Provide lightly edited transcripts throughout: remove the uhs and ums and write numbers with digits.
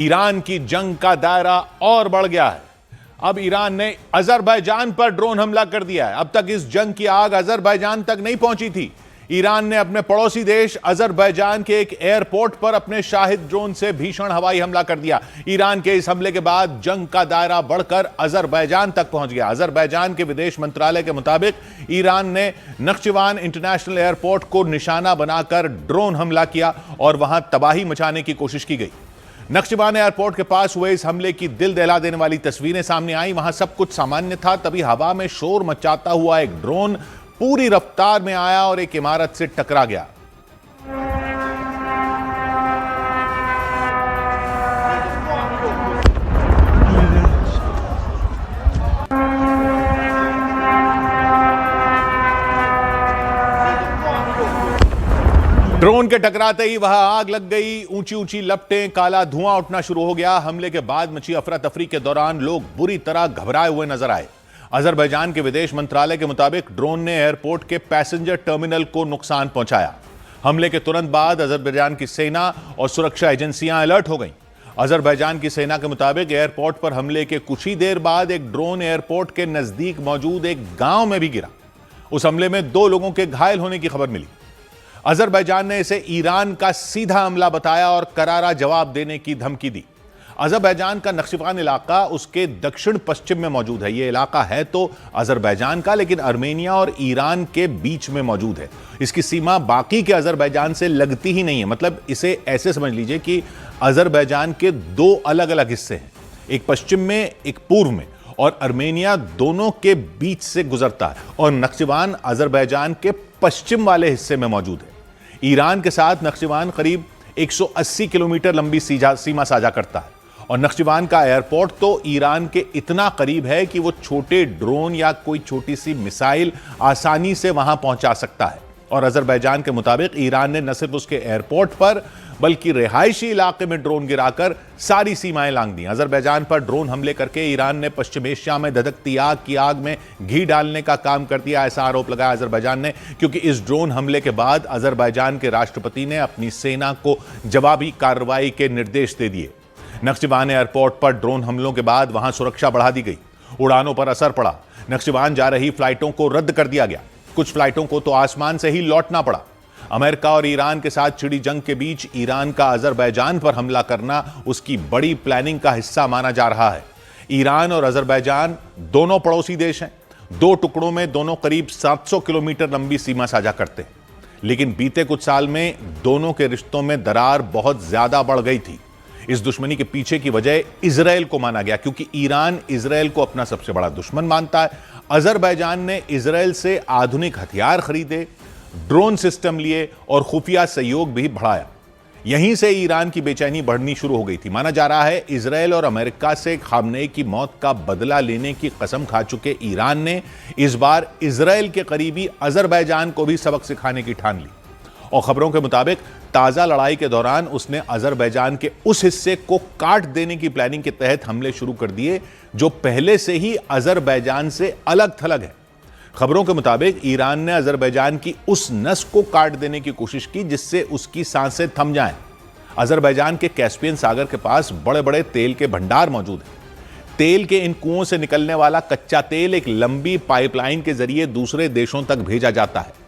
Iran की जंग का दायरा और बढ़ गया है। अब ईरान ने अजरबैजान पर ड्रोन हमला कर दिया है। अब तक इस जंग की आग अजरबैजान तक नहीं पहुंची थी। ईरान ने अपने पड़ोसी देश अजरबैजान के एक एयरपोर्ट पर अपने शाहिद ड्रोन से भीषण हवाई हमला कर दिया। ईरान के इस हमले के बाद जंग का दायरा बढ़कर अजरबैजान तक पहुंच गया। अजरबैजान के विदेश मंत्रालय के मुताबिक ईरान ने नख्चिवान इंटरनेशनल एयरपोर्ट को निशाना बनाकर ड्रोन हमला किया और वहां तबाही मचाने की कोशिश की गई। नख्चिवान एयरपोर्ट के पास हुए इस हमले की दिल दहला देने वाली तस्वीरें सामने आई। वहां सब कुछ सामान्य था, तभी हवा में शोर मचाता हुआ एक ड्रोन पूरी रफ्तार में आया और एक इमारत से टकरा गया। ड्रोन के टकराते ही वहां आग लग गई, ऊंची ऊंची लपटें, काला धुआं उठना शुरू हो गया। हमले के बाद मची अफरा तफरी के दौरान लोग बुरी तरह घबराए हुए नजर आए। अजरबैजान के विदेश मंत्रालय के मुताबिक ड्रोन ने एयरपोर्ट के पैसेंजर टर्मिनल को नुकसान पहुंचाया। हमले के तुरंत बाद अजरबैजान की सेना और सुरक्षा एजेंसियां अलर्ट हो गईं। अजरबैजान की सेना के मुताबिक एयरपोर्ट पर हमले के कुछ ही देर बाद एक ड्रोन एयरपोर्ट के नजदीक मौजूद एक गांव में भी गिरा। उस हमले में 2 लोगों के घायल होने की खबर मिली। अजरबैजान ने इसे ईरान का सीधा हमला बताया और करारा जवाब देने की धमकी दी। अजरबैजान का नख्चिवान इलाका उसके दक्षिण पश्चिम में मौजूद है। यह इलाका है तो अजरबैजान का, लेकिन आर्मेनिया और ईरान के बीच में मौजूद है। इसकी सीमा बाकी के अजरबैजान से लगती ही नहीं है। मतलब इसे ऐसे समझ लीजिए कि अजरबैजान के 2 अलग अलग हिस्से हैं, एक पश्चिम में एक पूर्व में, और आर्मेनिया दोनों के बीच से गुजरता है और नख्चिवान अजरबैजान के पश्चिम वाले हिस्से में मौजूद है। ईरान के साथ नख्चिवान करीब 180 किलोमीटर लंबी सीमा साझा करता है और नख्चिवान का एयरपोर्ट तो ईरान के इतना करीब है कि वो छोटे ड्रोन या कोई छोटी सी मिसाइल आसानी से वहां पहुंचा सकता है। और अजरबैजान के मुताबिक ईरान ने न सिर्फ उसके एयरपोर्ट पर बल्कि रिहायशी इलाके में ड्रोन गिराकर सारी सीमाएं लांघ दी। अजरबैजान पर ड्रोन हमले करके ईरान ने पश्चिम एशिया में धधकती आग की आग में घी डालने का काम कर दिया, ऐसा आरोप लगाया अजरबैजान ने, क्योंकि इस ड्रोन हमले के बाद अजरबैजान के राष्ट्रपति ने अपनी सेना को जवाबी कार्रवाई के निर्देश दे दिए। नख्चिवान एयरपोर्ट पर ड्रोन हमलों के बाद वहां सुरक्षा बढ़ा दी गई। उड़ानों पर असर पड़ा। नख्चिवान जा रही फ्लाइटों को रद्द कर दिया गया। कुछ फ्लाइटों को तो आसमान से ही लौटना पड़ा। अमेरिका और ईरान के साथ छिड़ी जंग के बीच ईरान का अजरबैजान पर हमला करना उसकी बड़ी प्लानिंग का हिस्सा माना जा रहा है। ईरान और अजरबैजान दोनों पड़ोसी देश हैं। 2 टुकड़ों में दोनों करीब 700 किलोमीटर लंबी सीमा साझा करते हैं। लेकिन बीते कुछ साल में दोनों के रिश्तों में दरार बहुत ज्यादा बढ़ गई थी। इस दुश्मनी के पीछे की वजह इजराइल को माना गया, क्योंकि ईरान इजराइल को अपना सबसे बड़ा दुश्मन मानता है। अजरबैजान ने इजराइल से आधुनिक हथियार खरीदे, ड्रोन सिस्टम लिए और खुफिया सहयोग भी बढ़ाया। यहीं से ईरान की बेचैनी बढ़नी शुरू हो गई थी। माना जा रहा है इजराइल और अमेरिका से खामनेई की मौत का बदला लेने की कसम खा चुके ईरान ने इस बार इजराइल के करीबी अजरबैजान को भी सबक सिखाने की ठान ली। और खबरों के मुताबिक ताजा लड़ाई के दौरान उसने अजरबैजान के उस हिस्से को काट देने की प्लानिंग के तहत हमले शुरू कर दिए जो पहले से ही अजरबैजान से अलग थलग है। खबरों के मुताबिक ईरान ने अजरबैजान की उस नस को काट देने की कोशिश की जिससे उसकी सांसें थम जाएं। अजरबैजान के कैस्पियन सागर के पास बड़े बड़े तेल के भंडार मौजूद हैं। तेल के इन कुओं से निकलने वाला कच्चा तेल एक लंबी पाइपलाइन के जरिए दूसरे देशों तक भेजा जाता है।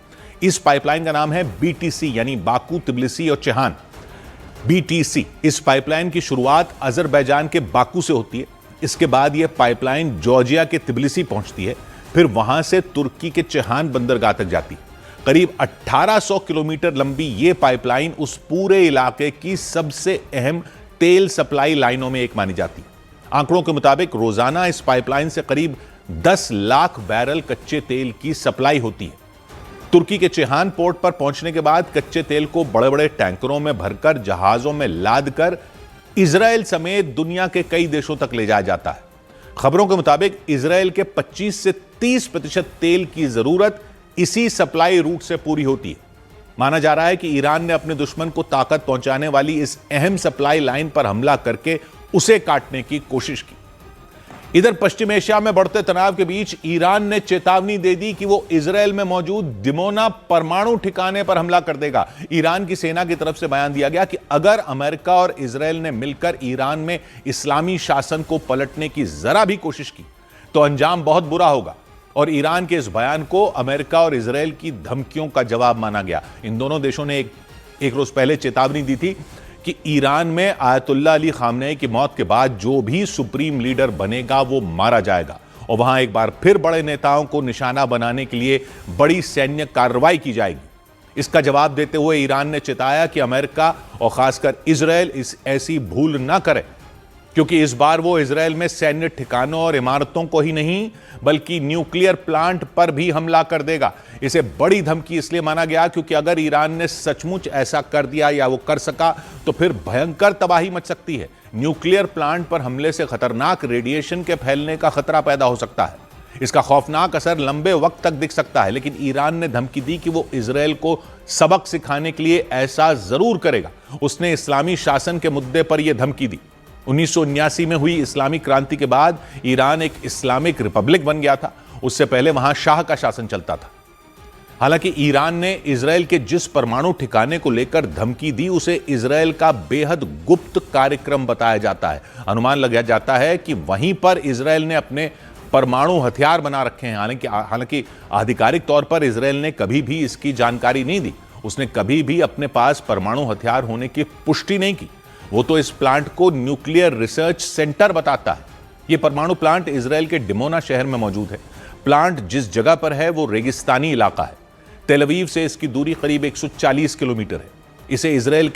इस पाइपलाइन का नाम है बीटीसी, यानी बाकू, तिब्लिसी और चेहान। बीटीसी, इस पाइपलाइन की शुरुआत अजरबैजान के बाकू से होती है। इसके बाद यह पाइपलाइन जॉर्जिया के तिब्लिसी पहुंचती है, फिर वहां से तुर्की के चेहान बंदरगाह तक जाती। करीब 1800 किलोमीटर लंबी यह पाइपलाइन उस पूरे इलाके की सबसे अहम तेल सप्लाई लाइनों में एक मानी जाती। आंकड़ों के मुताबिक रोजाना इस पाइपलाइन से करीब 10 लाख बैरल कच्चे तेल की सप्लाई होती है। तुर्की के चेहान पोर्ट पर पहुंचने के बाद कच्चे तेल को बड़े बड़े टैंकरों में भरकर जहाजों में लादकर इजराइल समेत दुनिया के कई देशों तक ले जाया जाता है। खबरों के मुताबिक इजराइल के 25 से 30% तेल की जरूरत इसी सप्लाई रूट से पूरी होती है। माना जा रहा है कि ईरान ने अपने दुश्मन को ताकत पहुंचाने वाली इस अहम सप्लाई लाइन पर हमला करके उसे काटने की कोशिश की। इधर पश्चिम एशिया में बढ़ते तनाव के बीच ईरान ने चेतावनी दे दी कि वो इजरायल में मौजूद दिमोना परमाणु ठिकाने पर हमला कर देगा। ईरान की सेना की तरफ से बयान दिया गया कि अगर अमेरिका और इजरायल ने मिलकर ईरान में इस्लामी शासन को पलटने की जरा भी कोशिश की तो अंजाम बहुत बुरा होगा। और ईरान के इस बयान को अमेरिका और इजरायल की धमकियों का जवाब माना गया। इन दोनों देशों ने एक रोज पहले चेतावनी दी थी कि ईरान में आयतुल्लाह अली खामनेई की मौत के बाद जो भी सुप्रीम लीडर बनेगा वो मारा जाएगा और वहां एक बार फिर बड़े नेताओं को निशाना बनाने के लिए बड़ी सैन्य कार्रवाई की जाएगी। इसका जवाब देते हुए ईरान ने चेताया कि अमेरिका और खासकर इजरायल ऐसी भूल ना करे, क्योंकि इस बार वो इजरायल में सैन्य ठिकानों और इमारतों को ही नहीं बल्कि न्यूक्लियर प्लांट पर भी हमला कर देगा। इसे बड़ी धमकी इसलिए माना गया क्योंकि अगर ईरान ने सचमुच ऐसा कर दिया या वो कर सका तो फिर भयंकर तबाही मच सकती है। न्यूक्लियर प्लांट पर हमले से खतरनाक रेडिएशन के फैलने का खतरा पैदा हो सकता है। इसका खौफनाक असर लंबे वक्त तक दिख सकता है, लेकिन ईरान ने धमकी दी कि वो इजरायल को सबक सिखाने के लिए ऐसा जरूर करेगा। उसने इस्लामी शासन के मुद्दे पर यह धमकी दी। 1979 में हुई इस्लामी क्रांति के बाद ईरान एक इस्लामिक रिपब्लिक बन गया था। उससे पहले वहां शाह का शासन चलता था। हालांकि ईरान ने इजरायल के जिस परमाणु ठिकाने को लेकर धमकी दी उसे इजरायल का बेहद गुप्त कार्यक्रम बताया जाता है। अनुमान लगाया जाता है कि वहीं पर इजरायल ने अपने परमाणु हथियार बना रखे हैं। हालांकि आधिकारिक तौर पर इजरायल ने कभी भी इसकी जानकारी नहीं दी। उसने कभी भी अपने पास परमाणु हथियार होने की पुष्टि नहीं की। वो तो इस प्लांट को न्यूक्लियर रिसर्च सेंटर बताता है। यह परमाणु प्लांट इजरायल के डिमोना शहर में मौजूद है। प्लांट जिस जगह पर है वो रेगिस्तानी इलाका है। तेल अवीव से इसकी दूरी करीब 140 किलोमीटर है। इसे इजरायल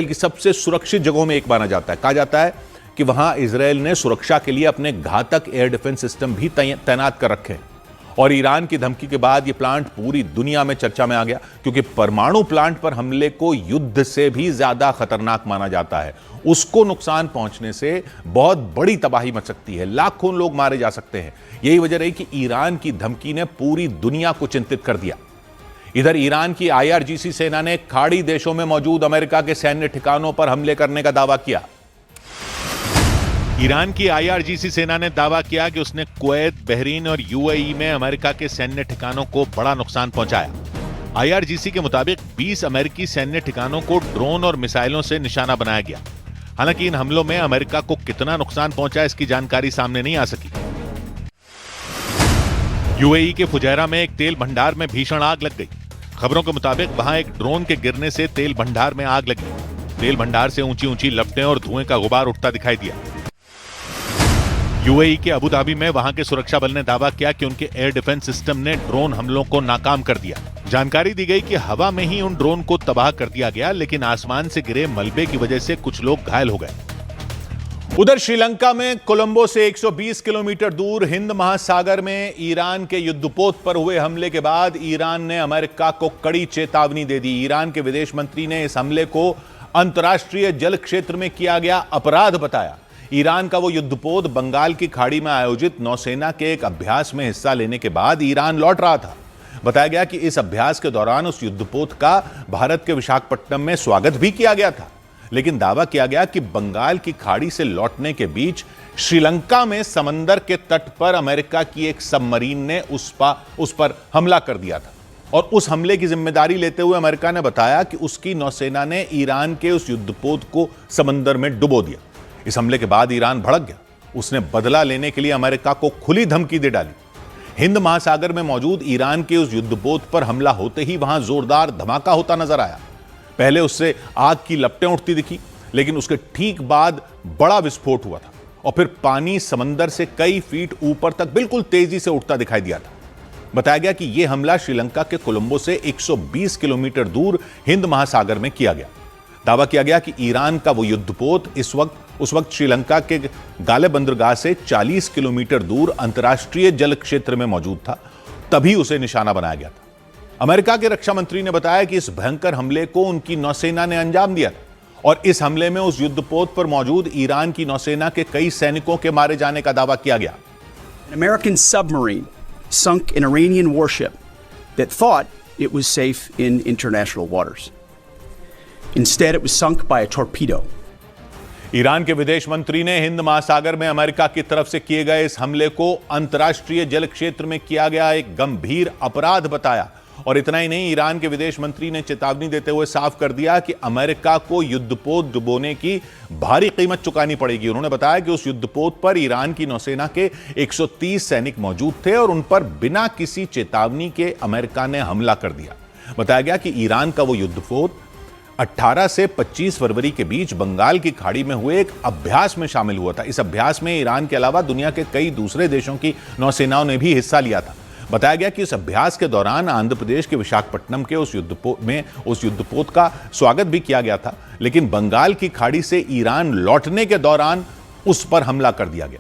की सबसे सुरक्षित जगहों में एक माना जाता है। कहा जाता है कि वहां इजरायल ने सुरक्षा के लिए अपने घातक एयर डिफेंस सिस्टम भी तैनात कर रखे हैं। और ईरान की धमकी के बाद यह प्लांट पूरी दुनिया में चर्चा में आ गया, क्योंकि परमाणु प्लांट पर हमले को युद्ध से भी ज्यादा खतरनाक माना जाता है। उसको नुकसान पहुंचने से बहुत बड़ी तबाही मच सकती है, लाखों लोग मारे जा सकते हैं। यही वजह रही कि ईरान की धमकी ने पूरी दुनिया को चिंतित कर दिया। इधर ईरान की IRGC सेना ने खाड़ी देशों में मौजूद अमेरिका के सैन्य ठिकानों पर हमले करने का दावा किया। ईरान की IRGC सेना ने दावा किया कि उसने कुवैत, बहरीन और UAE में अमेरिका के सैन्य ठिकानों को बड़ा नुकसान पहुंचाया। IRGC के मुताबिक 20 अमेरिकी सैन्य ठिकानों को ड्रोन और मिसाइलों से निशाना बनाया गया। हालांकि इन हमलों में अमेरिका को कितना नुकसान पहुंचा इसकी जानकारी सामने नहीं आ सकी। UAE के फुजैरा में एक तेल भंडार में भीषण आग लग गई। खबरों के मुताबिक वहां एक ड्रोन के गिरने से तेल भंडार में आग लगी। तेल भंडार से ऊंची ऊंची लपटें और धुएं का गुबार उठता दिखाई दिया। UAE के अबू धाबी में वहां के सुरक्षा बल ने दावा किया कि उनके एयर डिफेंस सिस्टम ने ड्रोन हमलों को नाकाम कर दिया। जानकारी दी गई कि हवा में ही उन ड्रोन को तबाह कर दिया गया, लेकिन आसमान से गिरे मलबे की वजह से कुछ लोग घायल हो गए। उधर श्रीलंका में कोलंबो से 120 किलोमीटर दूर हिंद महासागर में ईरान के युद्धपोत पर हुए हमले के बाद ईरान ने अमेरिका को कड़ी चेतावनी दे दी। ईरान के विदेश मंत्री ने इस हमले को अंतर्राष्ट्रीय जल क्षेत्र में किया गया अपराध बताया। ईरान का वो युद्धपोत बंगाल की खाड़ी में आयोजित नौसेना के एक अभ्यास में हिस्सा लेने के बाद ईरान लौट रहा था। बताया गया कि इस अभ्यास के दौरान उस युद्धपोत का भारत के विशाखापट्टनम में स्वागत भी किया गया था, लेकिन दावा किया गया कि बंगाल की खाड़ी से लौटने के बीच श्रीलंका में समंदर के तट पर अमेरिका की एक सबमरीन ने उस पर हमला कर दिया था। और उस हमले की जिम्मेदारी लेते हुए अमेरिका ने बताया कि उसकी नौसेना ने ईरान के उस युद्धपोत को समंदर में डुबो दिया। इस हमले के बाद ईरान भड़क गया। उसने बदला लेने के लिए अमेरिका को खुली धमकी दे डाली। हिंद महासागर में मौजूद ईरान के उस युद्धपोत पर हमला होते ही वहां जोरदार धमाका होता नजर आया। पहले उससे आग की लपटें उठती दिखी, लेकिन उसके ठीक बाद बड़ा विस्फोट हुआ था और फिर पानी समंदर से कई फीट ऊपर तक बिल्कुल तेजी से उठता दिखाई दिया था। बताया गया कि यह हमला श्रीलंका के कोलंबो से 120 किलोमीटर दूर हिंद महासागर में किया गया। दावा किया गया कि ईरान का वो युद्धपोत उस वक्त श्रीलंका के गाले बंदरगाह से 40 किलोमीटर दूर अंतर्राष्ट्रीय जल क्षेत्र में मौजूद था, तभी उसे निशाना बनाया गया था। अमेरिका के रक्षा मंत्री ने बताया कि इस भयंकर हमले को उनकी नौसेना ने अंजाम दिया था और इस हमले में उस युद्धपोत पर मौजूद ईरान की नौसेना के कई सैनिकों के मारे जाने का दावा किया गया। An American submarine sunk an Iranian warship that thought it was safe in international waters. Instead, it was sunk by a torpedo. Iran के विदेश मंत्री ने हिंद महासागर में अमेरिका की तरफ से किए गए इस हमले को अंतर्राष्ट्रीय जल क्षेत्र में किया गया एक गंभीर अपराध बताया। और इतना ही नहीं, ईरान के विदेश मंत्री ने चेतावनी देते हुए साफ कर दिया कि अमेरिका को युद्धपोत डुबोने की भारी कीमत चुकानी पड़ेगी। उन्होंने बताया कि उस युद्धपोत पर ईरान की नौसेना के 130 सैनिक मौजूद थे और उन पर बिना किसी चेतावनी के अमेरिका ने हमला कर दिया। बताया गया कि ईरान का वो युद्धपोत 18 से 25 फरवरी के बीच बंगाल की खाड़ी में हुए एक अभ्यास में शामिल हुआ था। इस अभ्यास में ईरान के अलावा दुनिया के कई दूसरे देशों की नौसेनाओं ने भी हिस्सा लिया था। बताया गया कि इस अभ्यास के दौरान आंध्र प्रदेश के विशाखापट्टनम के उस युद्धपोत का स्वागत भी किया गया था, लेकिन बंगाल की खाड़ी से ईरान लौटने के दौरान उस पर हमला कर दिया गया।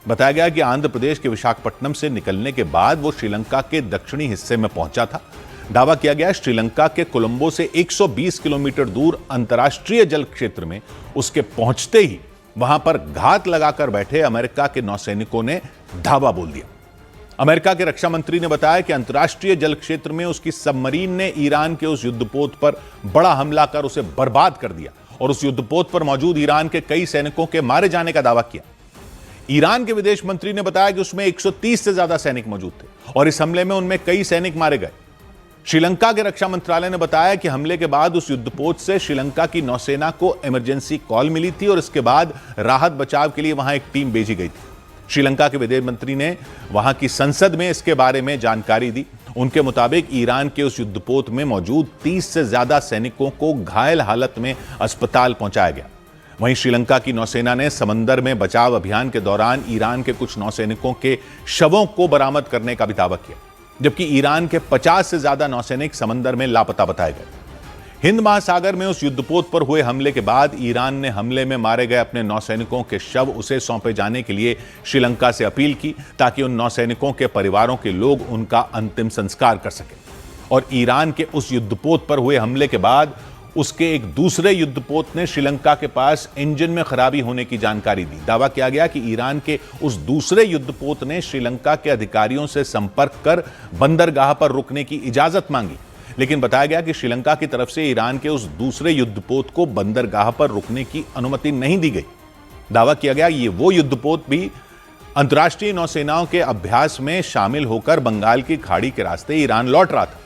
बताया गया कि आंध्र प्रदेश के विशाखापट्टनम से निकलने के बाद वो श्रीलंका के दक्षिणी हिस्से में पहुंचा था। दावा किया गया श्रीलंका के कोलंबो से 120 किलोमीटर दूर अंतर्राष्ट्रीय जल क्षेत्र में उसके पहुंचते ही वहां पर घात लगाकर बैठे अमेरिका के नौसैनिकों ने धावा बोल दिया। अमेरिका के रक्षा मंत्री ने बताया कि अंतर्राष्ट्रीय जल क्षेत्र में उसकी सबमरीन ने ईरान के उस युद्धपोत पर बड़ा हमला कर उसे बर्बाद कर दिया और उस युद्धपोत पर मौजूद ईरान के कई सैनिकों के मारे जाने का दावा किया। ईरान के विदेश मंत्री ने बताया कि उसमें 130 से ज्यादा सैनिक मौजूद थे और इस हमले में उनमें कई सैनिक मारे गए। श्रीलंका के रक्षा मंत्रालय ने बताया कि हमले के बाद उस युद्धपोत से श्रीलंका की नौसेना को इमरजेंसी कॉल मिली थी और इसके बाद राहत बचाव के लिए वहां एक टीम भेजी गई थी। श्रीलंका के विदेश मंत्री ने वहां की संसद में इसके बारे में जानकारी दी। उनके मुताबिक ईरान के उस युद्धपोत में मौजूद 30 से ज्यादा सैनिकों को घायल हालत में अस्पताल पहुंचाया गया। वहीं श्रीलंका की नौसेना ने समंदर में बचाव अभियान के दौरान ईरान के कुछ नौसैनिकों के शवों को बरामद करने का भी दावा किया, जबकि ईरान के 50 से ज्यादा नौसैनिक समंदर में लापता बताए गए। हिंद महासागर में उस युद्धपोत पर हुए हमले के बाद ईरान ने हमले में मारे गए अपने नौसैनिकों के शव उसे सौंपे जाने के लिए श्रीलंका से अपील की, ताकि उन नौसैनिकों के परिवारों के लोग उनका अंतिम संस्कार कर सकें। और ईरान के उस युद्धपोत पर हुए हमले के बाद उसके एक दूसरे युद्धपोत ने श्रीलंका के पास इंजन में खराबी होने की जानकारी दी। दावा किया गया कि ईरान के उस दूसरे युद्धपोत ने श्रीलंका के अधिकारियों से संपर्क कर बंदरगाह पर रुकने की इजाजत मांगी, लेकिन बताया गया कि श्रीलंका की तरफ से ईरान के उस दूसरे युद्धपोत को बंदरगाह पर रुकने की अनुमति नहीं दी गई। दावा किया गया ये वो युद्धपोत भी अंतर्राष्ट्रीय नौसेनाओं के अभ्यास में शामिल होकर बंगाल की खाड़ी के रास्ते ईरान लौट रहा था।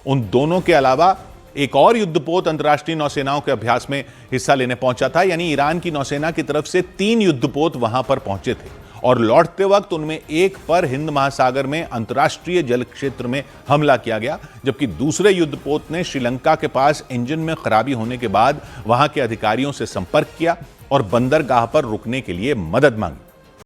उन दोनों के अलावा एक और युद्धपोत अंतर्राष्ट्रीय नौसेनाओं के अभ्यास में हिस्सा लेने पहुंचा था, यानी ईरान की नौसेना की तरफ से 3 युद्धपोत वहां पर पहुंचे थे और लौटते वक्त उनमें एक पर हिंद महासागर में अंतर्राष्ट्रीय जल क्षेत्र में हमला किया गया, जबकि दूसरे युद्धपोत ने श्रीलंका के पास इंजन में खराबी होने के बाद वहां के अधिकारियों से संपर्क किया और बंदरगाह पर रुकने के लिए मदद मांगी।